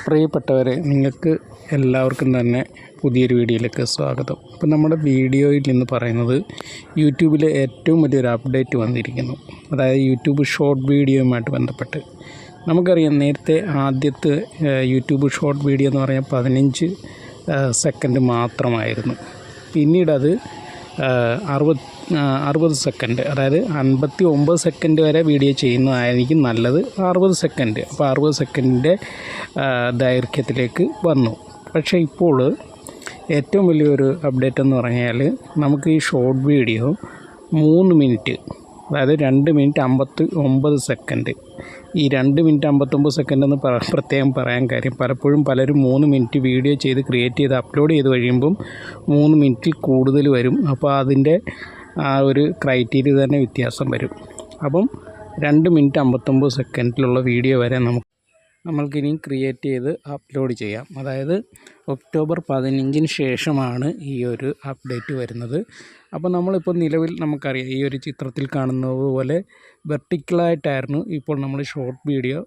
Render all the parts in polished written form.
പ്രിയപ്പെട്ടവരെ, നിങ്ങൾക്ക് എല്ലാവർക്കും തന്നെ പുതിയൊരു വീഡിയോയിലേക്ക് സ്വാഗതം. അപ്പോൾ നമ്മുടെ വീഡിയോയിൽ നിന്ന് പറയുന്നത് യൂട്യൂബിൽ ഏറ്റവും വലിയൊരു അപ്ഡേറ്റ് വന്നിരിക്കുന്നു. അതായത് യൂട്യൂബ് ഷോർട്ട് വീഡിയോയുമായിട്ട് ബന്ധപ്പെട്ട് നമുക്കറിയാം, നേരത്തെ ആദ്യത്തെ യൂട്യൂബ് ഷോർട്ട് വീഡിയോ എന്ന് പറഞ്ഞാൽ 15 സെക്കൻഡ് മാത്രമായിരുന്നു. പിന്നീടത് 60 സെക്കൻഡ്, അതായത് 59 സെക്കൻഡ് വരെ വീഡിയോ ചെയ്യുന്നതായിരിക്കും നല്ലത്. 60 സെക്കൻഡ്, അപ്പോൾ 60 സെക്കൻഡിൻ്റെ ദൈർഘ്യത്തിലേക്ക് വന്നു. പക്ഷേ ഇപ്പോൾ ഏറ്റവും വലിയൊരു അപ്ഡേറ്റ് എന്ന് പറഞ്ഞാൽ നമുക്ക് ഈ ഷോർട്ട് വീഡിയോ 3 മിനിറ്റ്, അതായത് 2 മിനിറ്റ് 59 സെക്കൻഡ്. ഈ 2 മിനിറ്റ് 59 സെക്കൻഡ് എന്ന് പ്രത്യേകം പറയാൻ കാര്യം, പലപ്പോഴും പലരും 3 മിനിറ്റ് വീഡിയോ ചെയ്ത് ക്രിയേറ്റ് ചെയ്ത് അപ്ലോഡ് ചെയ്ത് കഴിയുമ്പം 3 മിനിറ്റിൽ കൂടുതൽ വരും. അപ്പോൾ അതിൻ്റെ ആ ഒരു ക്രൈറ്റീരിയ തന്നെ വ്യത്യാസം വരും. അപ്പം 2 മിനിറ്റ് 59 സെക്കൻഡിലുള്ള വീഡിയോ വരെ നമ്മൾക്കിനി ക്രിയേറ്റ് ചെയ്ത് അപ്ലോഡ് ചെയ്യാം. അതായത് ഒക്ടോബർ 15 ശേഷമാണ് ഈ ഒരു അപ്ഡേറ്റ് വരുന്നത്. അപ്പോൾ നമ്മളിപ്പോൾ നിലവിൽ നമുക്കറിയാം, ഈ ഒരു ചിത്രത്തിൽ കാണുന്നത് പോലെ വെർട്ടിക്കലായിട്ടായിരുന്നു ഇപ്പോൾ നമ്മൾ ഷോർട്ട് വീഡിയോ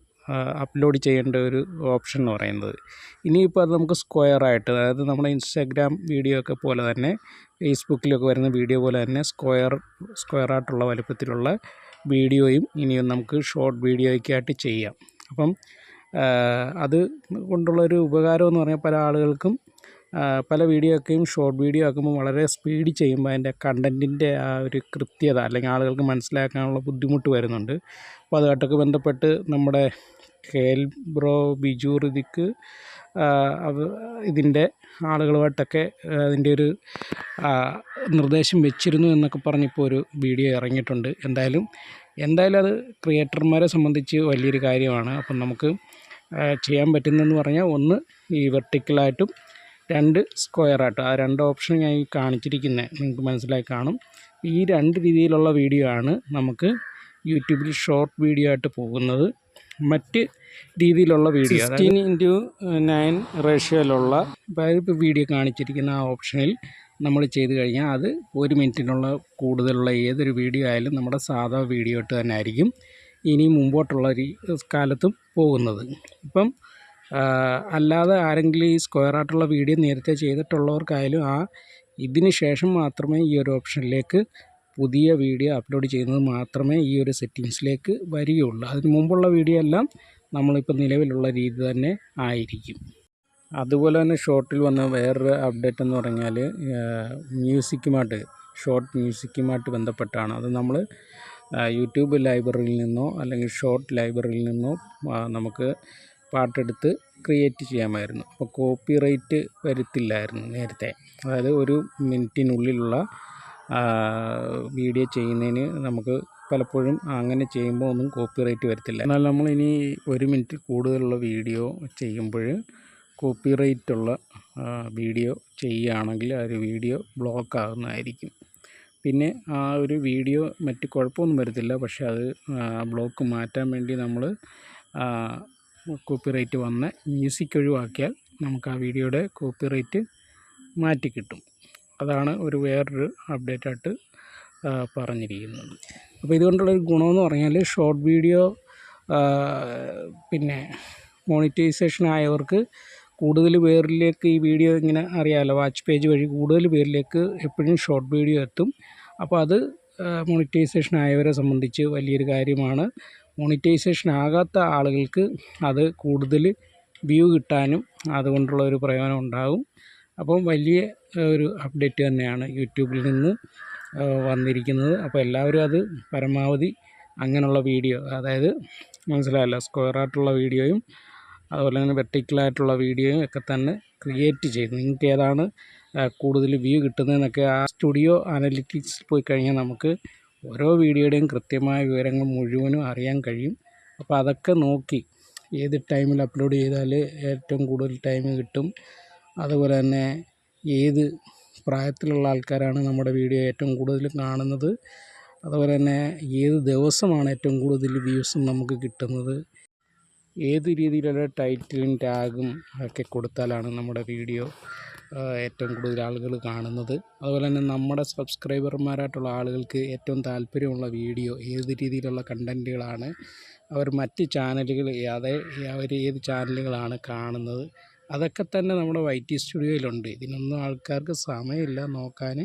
അപ്ലോഡ് ചെയ്യേണ്ട ഒരു ഓപ്ഷൻ എന്ന് പറയുന്നത്. ഇനിയിപ്പോൾ അത് നമുക്ക് സ്ക്വയറായിട്ട്, അതായത് നമ്മുടെ ഇൻസ്റ്റാഗ്രാം വീഡിയോ ഒക്കെ പോലെ തന്നെ ഫേസ്ബുക്കിലൊക്കെ വരുന്ന വീഡിയോ പോലെ തന്നെ സ്ക്വയറായിട്ടുള്ള വലുപ്പത്തിലുള്ള വീഡിയോയും ഇനിയും നമുക്ക് ഷോർട്ട് വീഡിയോയ്ക്കായിട്ട് ചെയ്യാം. അപ്പം അത് കൊണ്ടുള്ളൊരു ഉപകാരം എന്ന് പറഞ്ഞാൽ പല ആളുകൾക്കും പല വീഡിയോ ഒക്കെയും ഷോർട്ട് വീഡിയോ ആക്കുമ്പോൾ വളരെ സ്പീഡ് ചെയ്യുമ്പോൾ അതിൻ്റെ കണ്ടൻറ്റിൻ്റെ ആ ഒരു കൃത്യത അല്ലെങ്കിൽ ആളുകൾക്ക് മനസ്സിലാക്കാനുള്ള ബുദ്ധിമുട്ട് വരുന്നുണ്ട്. അപ്പോൾ അതുമായിട്ടൊക്കെ ബന്ധപ്പെട്ട് നമ്മുടെ KL ബ്രോ, ബിജു, ഋതിക്ക് ഇതിൻ്റെ ആളുകളുമായിട്ടൊക്കെ അതിൻ്റെ ഒരു നിർദ്ദേശം വെച്ചിരുന്നു എന്നൊക്കെ പറഞ്ഞിപ്പോൾ ഒരു വീഡിയോ ഇറങ്ങിയിട്ടുണ്ട്. എന്തായാലും അത് ക്രിയേറ്റർമാരെ സംബന്ധിച്ച് വലിയൊരു കാര്യമാണ്. അപ്പം നമുക്ക് ചെയ്യാൻ പറ്റുന്നതെന്ന് പറഞ്ഞാൽ, ഒന്ന് ഈ വെർട്ടിക്കലായിട്ടും 2 സ്ക്വയറായിട്ടും, ആ 2 ഓപ്ഷൻ ഞാൻ ഈ കാണിച്ചിരിക്കുന്നത് നിങ്ങൾക്ക് മനസ്സിലായി കാണും. ഈ 2 രീതിയിലുള്ള വീഡിയോ ആണ് നമുക്ക് യൂട്യൂബിൽ ഷോർട്ട് വീഡിയോ ആയിട്ട് പോകുന്നത്. മറ്റ് രീതിയിലുള്ള വീഡിയോ 16:9 റേഷ്യോയിലുള്ള ഇപ്പോൾ വീഡിയോ കാണിച്ചിരിക്കുന്ന ആ ഓപ്ഷനിൽ നമ്മൾ ചെയ്ത് കഴിഞ്ഞാൽ അത് 1 മിനിറ്റിനുള്ള കൂടുതലുള്ള ഏതൊരു വീഡിയോ ആയാലും നമ്മുടെ സാധാ വീഡിയോ ആയിട്ട് തന്നെ ആയിരിക്കും ഇനി മുമ്പോട്ടുള്ള കാലത്തും പോകുന്നത്. ഇപ്പം അല്ലാതെ ആരെങ്കിലും ഈ സ്ക്വയറായിട്ടുള്ള വീഡിയോ നേരത്തെ ചെയ്തിട്ടുള്ളവർക്കായാലും ഇതിന് ശേഷം മാത്രമേ ഈ ഒരു ഓപ്ഷനിലേക്ക് പുതിയ വീഡിയോ അപ്ലോഡ് ചെയ്യുന്നത് മാത്രമേ ഈ ഒരു സെറ്റിങ്സിലേക്ക് വരികയുള്ളൂ. അതിന് മുമ്പുള്ള വീഡിയോ എല്ലാം നമ്മളിപ്പോൾ നിലവിലുള്ള രീതി തന്നെ ആയിരിക്കും. അതുപോലെ തന്നെ ഷോർട്ടിൽ വന്ന വേറൊരു അപ്ഡേറ്റ് എന്ന് പറഞ്ഞാൽ ഷോർട്ട് മ്യൂസിക്കുമായിട്ട് ബന്ധപ്പെട്ടാണ്. അത് നമ്മൾ യൂട്യൂബ് ലൈബ്രറിയിൽ നിന്നോ അല്ലെങ്കിൽ ഷോർട്ട് ലൈബ്രറിയിൽ നിന്നോ നമുക്ക് പാട്ടെടുത്ത് ക്രിയേറ്റ് ചെയ്യാമായിരുന്നു. അപ്പോൾ കോപ്പിറൈറ്റ് വരത്തില്ലായിരുന്നു നേരത്തെ. അതായത് 1 മിനിറ്റിനുള്ളിലുള്ള വീഡിയോ ചെയ്യുന്നതിന് നമുക്ക് പലപ്പോഴും അങ്ങനെ ചെയ്യുമ്പോൾ ഒന്നും കോപ്പിറൈറ്റ് വരത്തില്ല. എന്നാൽ നമ്മളിനി 1 മിനിറ്റ് കൂടുതലുള്ള വീഡിയോ ചെയ്യുമ്പോൾ കോപ്പിറൈറ്റുള്ള വീഡിയോ ചെയ്യുകയാണെങ്കിൽ ആ ഒരു വീഡിയോ ബ്ലോക്ക് ആകുന്നതായിരിക്കും. പിന്നെ ആ ഒരു വീഡിയോ മറ്റ് കുഴപ്പമൊന്നും വരത്തില്ല. പക്ഷേ അത് ബ്ലോക്ക് മാറ്റാൻ വേണ്ടി നമ്മൾ കോപ്പിറൈറ്റ് വന്ന മ്യൂസിക് ഒഴിവാക്കിയാൽ നമുക്ക് ആ വീഡിയോയുടെ കോപ്പിറൈറ്റ് മാറ്റിക്കിട്ടും. അതാണ് വേറൊരു അപ്ഡേറ്റായിട്ട് പറഞ്ഞിരിക്കുന്നത്. അപ്പോൾ ഇതുകൊണ്ടുള്ളൊരു ഗുണമെന്ന് പറഞ്ഞാൽ, ഷോർട്ട് വീഡിയോ പിന്നെ മോണിറ്റൈസേഷൻ ആയവർക്ക് കൂടുതൽ പേരിലേക്ക് ഈ വീഡിയോ ഇങ്ങനെ അറിയാമല്ലോ, വാച്ച് പേജ് വഴി കൂടുതൽ പേരിലേക്ക് എപ്പോഴും ഷോർട്ട് വീഡിയോ എത്തും. അപ്പോൾ അത് മോണിറ്റൈസേഷൻ ആയവരെ സംബന്ധിച്ച് വലിയൊരു കാര്യമാണ്. മോണിറ്റൈസേഷൻ ആകാത്ത ആളുകൾക്ക് അത് കൂടുതൽ വ്യൂ കിട്ടാനും അതുകൊണ്ടുള്ള ഒരു പ്രയോജനം ഉണ്ടാകും. അപ്പം വലിയ ഒരു അപ്ഡേറ്റ് തന്നെയാണ് യൂട്യൂബിൽ നിന്ന് വന്നിരിക്കുന്നത്. അപ്പോൾ എല്ലാവരും അത് പരമാവധി അങ്ങനെയുള്ള വീഡിയോ, അതായത് മനസ്സിലായല്ലോ, സ്ക്വയറായിട്ടുള്ള വീഡിയോയും അതുപോലെ തന്നെ വെർട്ടിക്കലായിട്ടുള്ള വീഡിയോയും ഒക്കെ തന്നെ ക്രിയേറ്റ് ചെയ്ത് നിങ്ങൾക്ക് ഏതാണ് കൂടുതൽ വ്യൂ കിട്ടുന്നതെന്നൊക്കെ ആ സ്റ്റുഡിയോ അനലിറ്റിക്സിൽ പോയി കഴിഞ്ഞാൽ നമുക്ക് ഓരോ വീഡിയോയുടെയും കൃത്യമായ വിവരങ്ങൾ മുഴുവനും അറിയാൻ കഴിയും. അപ്പോൾ അതൊക്കെ നോക്കി ഏത് ടൈമിൽ അപ്ലോഡ് ചെയ്താൽ ഏറ്റവും കൂടുതൽ ടൈം കിട്ടും, അതുപോലെ തന്നെ ഏത് പ്രായത്തിലുള്ള ആൾക്കാരാണ് നമ്മുടെ വീഡിയോ ഏറ്റവും കൂടുതൽ കാണുന്നത്, അതുപോലെ തന്നെ ഏത് ദിവസമാണ് ഏറ്റവും കൂടുതൽ വ്യൂസും നമുക്ക് കിട്ടുന്നത്, ഏത് രീതിയിലുള്ള ടൈറ്റിലും ടാഗും ഒക്കെ കൊടുത്താലാണ് നമ്മുടെ വീഡിയോ ഏറ്റവും കൂടുതൽ ആളുകൾ കാണുന്നത്, അതുപോലെ തന്നെ നമ്മുടെ സബ്സ്ക്രൈബർമാരായിട്ടുള്ള ആളുകൾക്ക് ഏറ്റവും താല്പര്യമുള്ള വീഡിയോ ഏത് രീതിയിലുള്ള കണ്ടൻറ്റുകളാണ് അവർ മറ്റ് ചാനലുകൾ അവർ ഏത് ചാനലുകളാണ് കാണുന്നത്, അതൊക്കെ തന്നെ നമ്മുടെ YT സ്റ്റുഡിയോയിലുണ്ട്. ഇതിനൊന്നും ആൾക്കാർക്ക് സമയമില്ല നോക്കാൻ.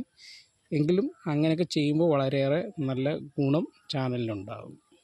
എങ്കിലും അങ്ങനെയൊക്കെ ചെയ്യുമ്പോൾ വളരെയേറെ നല്ല ഗുണം ചാനലിനുണ്ടാകും.